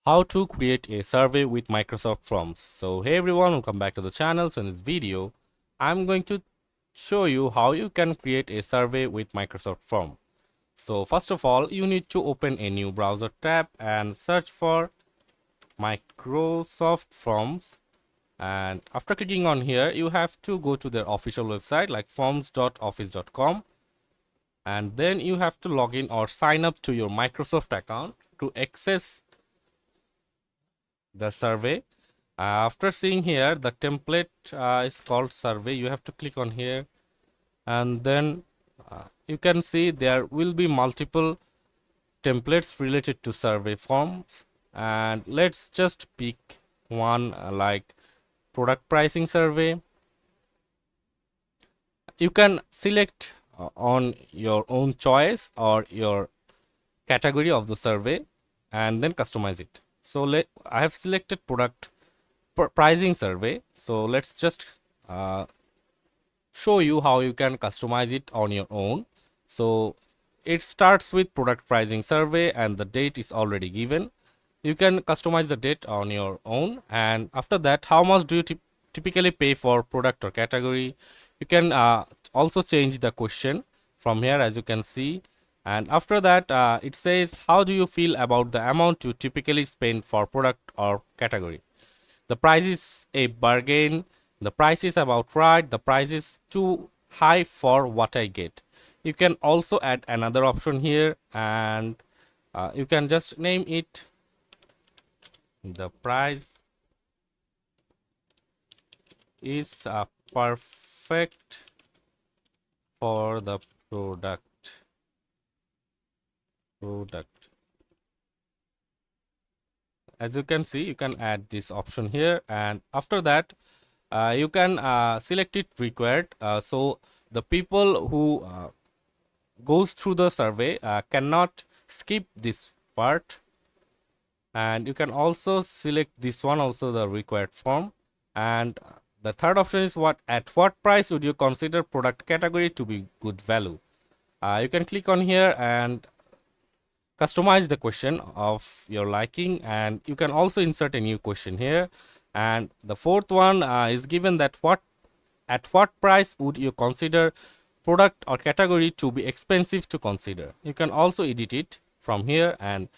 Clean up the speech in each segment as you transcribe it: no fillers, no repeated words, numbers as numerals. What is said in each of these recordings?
How to create a survey with Microsoft Forms. So hey everyone, welcome back to the channel. So in this video I'm going to show you how you can create a survey with Microsoft Form. So first of all, you need to open a new browser tab and search for Microsoft Forms, and after clicking on here you have to go to their official website like forms.office.com, and then you have to log in or sign up to your Microsoft account to access the survey. After seeing here the template is called survey, you have to click on here, and then you can see there will be multiple templates related to survey forms, and let's just pick one like product pricing survey. You can select on your own choice or your category of the survey and then customize it. So I have selected product pricing survey, so let's just show you how you can customize it on your own. So it starts with product pricing survey and the date is already given. You can customize the date on your own, and after that, how much do you typically pay for product or category. You can also change the question from here, as you can see. And after that, it says how do you feel about the amount you typically spend for product or category. The price is a bargain, the price is about right, the price is too high for what I get. You can also add another option here, and you can just name it the price is perfect for the product. As you can see, you can add this option here, and after that you can select it required, so the people who goes through the survey cannot skip this part. And you can also select this one also, the required form. And the third option is at what price would you consider product category to be good value. You can click on here and customize the question of your liking, and you can also insert a new question here. And the fourth one is given that at what price would you consider product or category to be expensive to consider. You can also edit it from here. And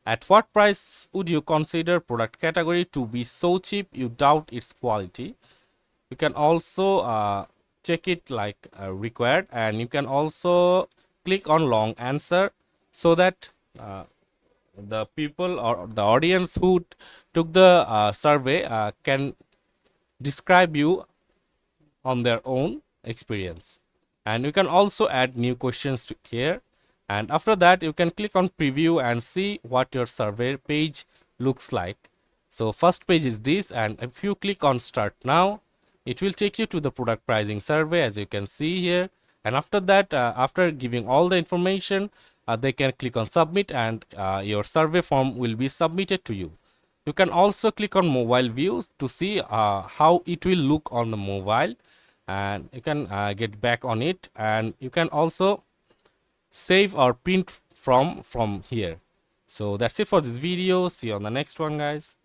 at what price would you consider product category to be so cheap you doubt its quality. You can also check it like required, and you can also click on long answer, so that the people or the audience who took the survey can describe you on their own experience. And you can also add new questions to here, and after that you can click on preview and see what your survey page looks like. So first page is this, and if you click on start now, it will take you to the product pricing survey, as you can see here. And after that, after giving all the information, they can click on submit, and your survey form will be submitted to you. You can also click on mobile views to see how it will look on the mobile, and you can get back on it, and you can also save or print from here. So that's it for this video. See you on the next one, guys.